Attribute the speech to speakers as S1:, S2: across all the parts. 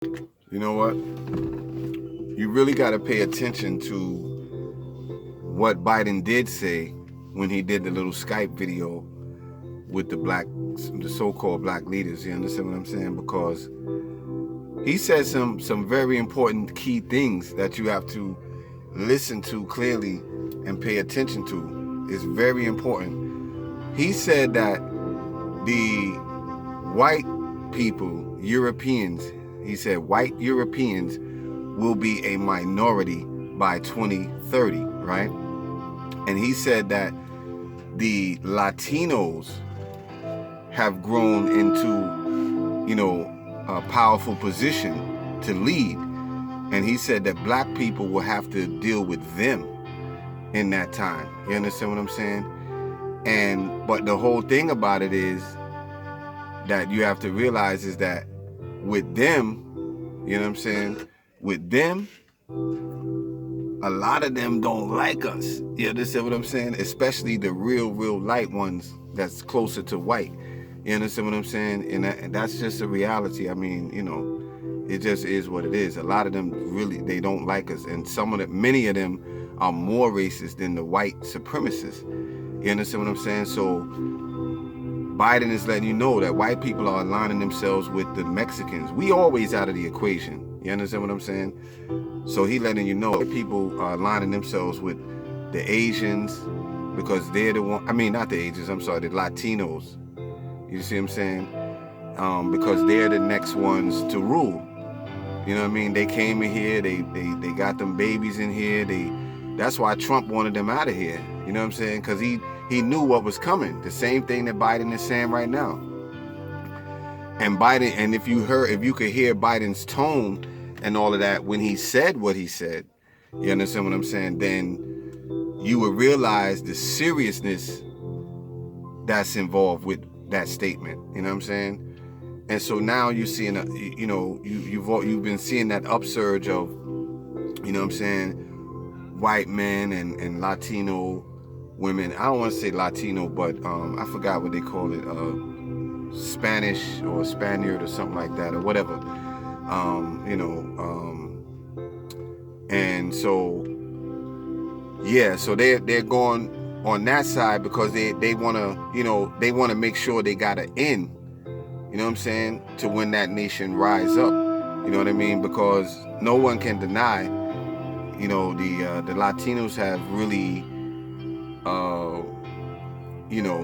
S1: You know what? You really got to pay attention to what Biden did say when he did the little Skype video with the so-called black leaders. You understand what I'm saying? Because he said some very important key things that you have to listen to clearly and pay attention to. It's very important. He said that the white people, Europeans, he said white Europeans will be a minority by 2030, right? And he said that the Latinos have grown into, a powerful position to lead. And he said that black people will have to deal with them in that time. You understand what I'm saying? But the whole thing about it is that you have to realize is that with them, you know what I'm saying? With them, a lot of them don't like us. You understand what I'm saying? Especially the real light ones that's closer to white. You understand what I'm saying? And that's just a reality. I mean, it just is what it is. A lot of them really, they don't like us. And many of them are more racist than the white supremacists. You understand what I'm saying? So Biden is letting you know that white people are aligning themselves with the Mexicans. We always out of the equation. You understand what I'm saying? So he letting you know that people are aligning themselves with the Asians because they're the one. I mean, not the Asians. I'm sorry, the Latinos. You see what I'm saying? Because they're the next ones to rule. You know what I mean? They came in here. They got them babies in here. That's why Trump wanted them out of here. You know what I'm saying? Because he knew what was coming. The same thing that Biden is saying right now. And Biden, and if you could hear Biden's tone and all of that when he said what he said, you understand what I'm saying? Then you would realize the seriousness that's involved with that statement. You know what I'm saying? And so now you're seeing, you've been seeing that upsurge of, you know what I'm saying, white men and Latino women. I don't want to say Latino, but I forgot what they call it, Spanish or Spaniard or something like that or whatever. And so, yeah, so they're going on that side because they want to, they want to make sure they got an end, you know what I'm saying, to when that nation rise up, you know what I mean? Because no one can deny, the Latinos have really,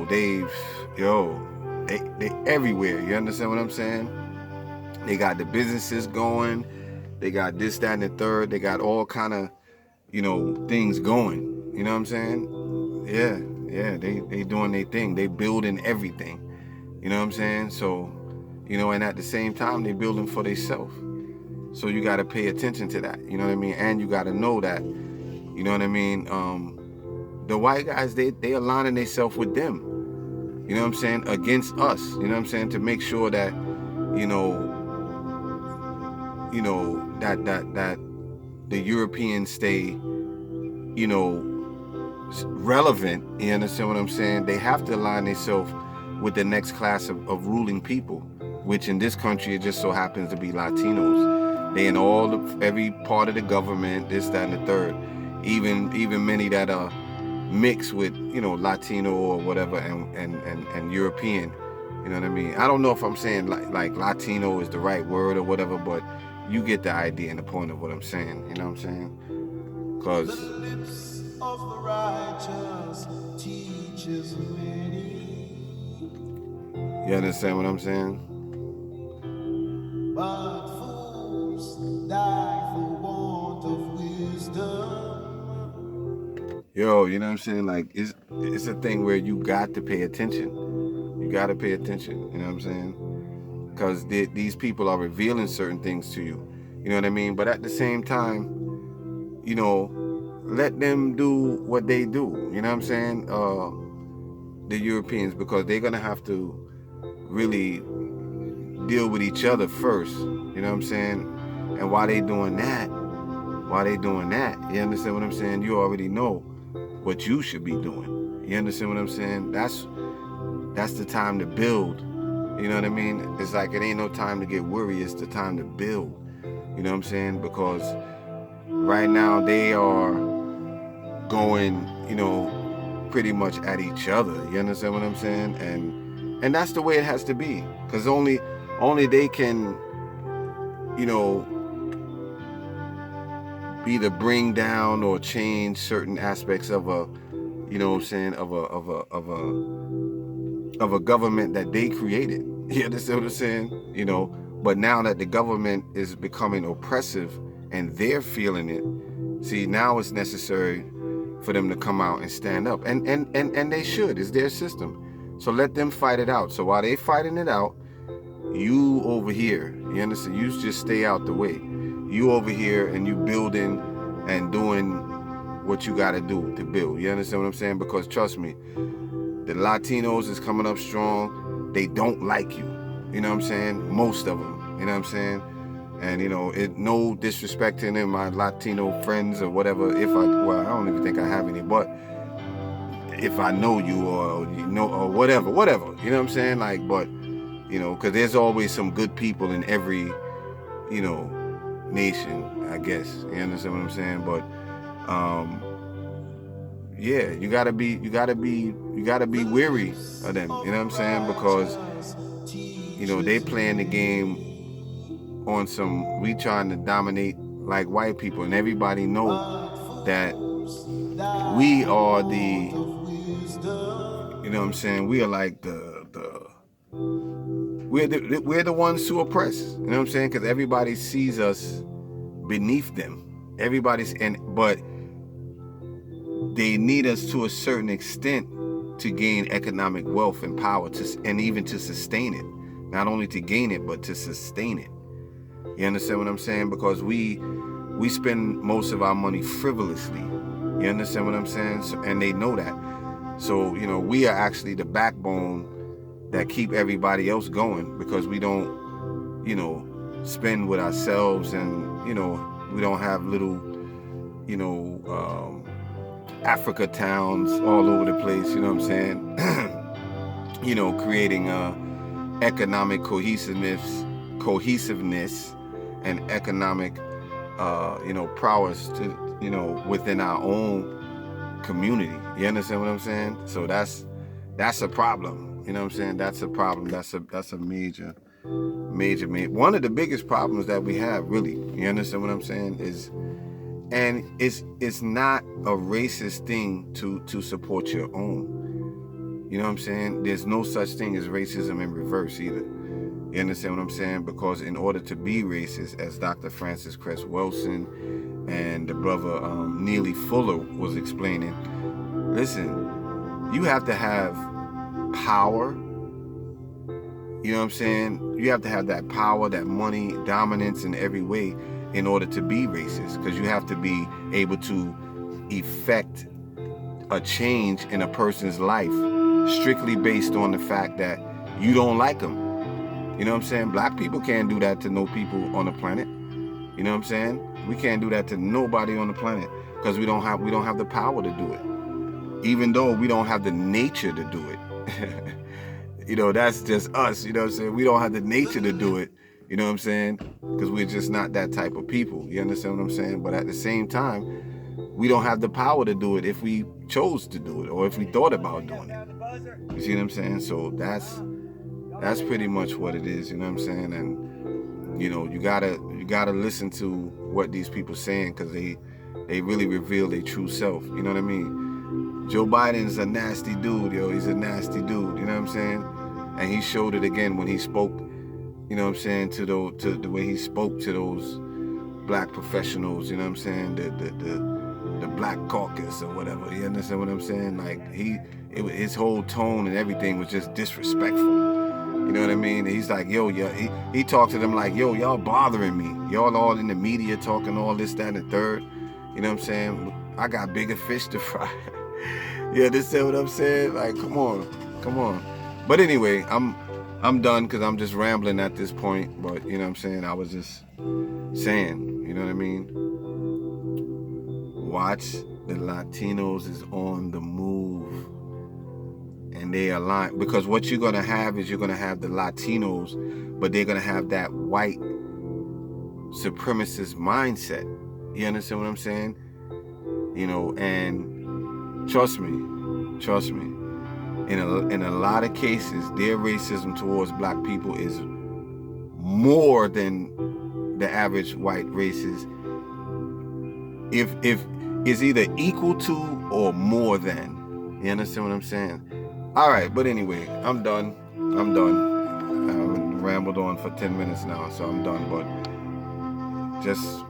S1: they everywhere, you understand what I'm saying? They got the businesses going, they got this, that, and the third, they got all kind of, things going, you know what I'm saying? Yeah, they doing their thing, they building everything, you know what I'm saying? So, and at the same time, they building for themselves. So you got to pay attention to that, you know what I mean? And you got to know that, you know what I mean? The white guys, they aligning themselves with them, you know what I'm saying, against us, you know what I'm saying, to make sure that, that the Europeans stay, relevant, you understand what I'm saying? They have to align themselves with the next class of ruling people, which in this country, it just so happens to be Latinos. They in every part of the government, this, that, and the third. Even many that are mixed with, Latino or whatever and European. You know what I mean? I don't know if I'm saying like Latino is the right word or whatever, but you get the idea and the point of what I'm saying. You know what I'm saying? Because the lips of the righteous teaches many. You understand what I'm saying? But fools die for want of wisdom. Yo, you know what I'm saying? Like, it's a thing where you got to pay attention. You got to pay attention, you know what I'm saying? Because these people are revealing certain things to you, you know what I mean? But at the same time, let them do what they do, you know what I'm saying? The Europeans, because they're going to have to really deal with each other first, you know what I'm saying? And while they doing that, you understand what I'm saying? You already know what you should be doing. You understand what I'm saying? That's the time to build. You know what I mean? It's like it ain't no time to get worried. It's the time to build. You know what I'm saying? Because right now they are going, pretty much at each other. You understand what I'm saying? And that's the way it has to be. Because only they can, either bring down or change certain aspects of a, you know what I'm saying, of a government that they created. You understand what I'm saying? But now that the government is becoming oppressive and they're feeling it, see, now it's necessary for them to come out and stand up. And they should. It's their system. So let them fight it out. So while they fighting it out, you over here, you understand? You just stay out the way. You over here and you building and doing what you got to do to build. You understand what I'm saying? Because trust me, the Latinos is coming up strong. They don't like you. You know what I'm saying? Most of them. You know what I'm saying? And no disrespect to any of my Latino friends or whatever. I don't even think I have any, but if I know you or whatever, you know what I'm saying? Like, but because there's always some good people in every, nation, I guess. You understand what I'm saying? But, yeah, you gotta be weary of them. You know what I'm saying? Because, they playing the game on some, we trying to dominate like white people, and everybody know that we are the, you know what I'm saying? We are like we're the ones who oppress. You know what I'm saying? Because everybody sees us beneath them. But they need us to a certain extent to gain economic wealth and power and even to sustain it. Not only to gain it, but to sustain it. You understand what I'm saying? Because we spend most of our money frivolously. You understand what I'm saying? And they know that. So, we are actually the backbone that keep everybody else going, because we don't, spend with ourselves, and, we don't have little, Africa towns all over the place, you know what I'm saying? Creating economic cohesiveness and economic, prowess to, within our own community. You understand what I'm saying? So that's a problem. You know what I'm saying? That's a problem. That's a major. One of the biggest problems that we have, really. You understand what I'm saying? And it's not a racist thing to support your own. You know what I'm saying? There's no such thing as racism in reverse either. You understand what I'm saying? Because in order to be racist, as Dr. Francis Cress Wilson and the brother Neely Fuller was explaining, listen, you have to have power. You know what I'm saying? You have to have that power, that money, dominance in every way in order to be racist, because you have to be able to effect a change in a person's life strictly based on the fact that you don't like them. You know what I'm saying? Black people can't do that to no people on the planet. You know what I'm saying? We can't do that to nobody on the planet because we don't have the power to do it. Even though we don't have the nature to do it. That's just us, you know what I'm saying? We don't have the nature to do it, you know what I'm saying? Because we're just not that type of people. You understand what I'm saying? But at the same time, we don't have the power to do it if we chose to do it or if we thought about doing it. You see what I'm saying? So that's pretty much what it is, you know what I'm saying? And you gotta listen to what these people saying, because they really reveal their true self. You know what I mean? Joe Biden's a nasty dude, yo. He's a nasty dude, you know what I'm saying? And he showed it again when he spoke, you know what I'm saying, to the way he spoke to those black professionals, you know what I'm saying? The black caucus or whatever. You understand what I'm saying? Like his whole tone and everything was just disrespectful. You know what I mean? And he's like, yo, yeah. He talked to them like, yo, y'all bothering me. Y'all all in the media talking all this, that, and the third. You know what I'm saying? I got bigger fish to fry. You understand what I'm saying? Like, come on. But anyway, I'm done because I'm just rambling at this point. But you know what I'm saying? I was just saying, you know what I mean? Watch, the Latinos is on the move. And they align, because what you're going to have is you're going to have the Latinos, but they're going to have that white supremacist mindset. You understand what I'm saying? You know, and trust me, in a lot of cases, their racism towards black people is more than the average white races. If is either equal to or more than. You understand what I'm saying? All right, but anyway, I'm done. I've rambled on for 10 minutes now, so I'm done. But just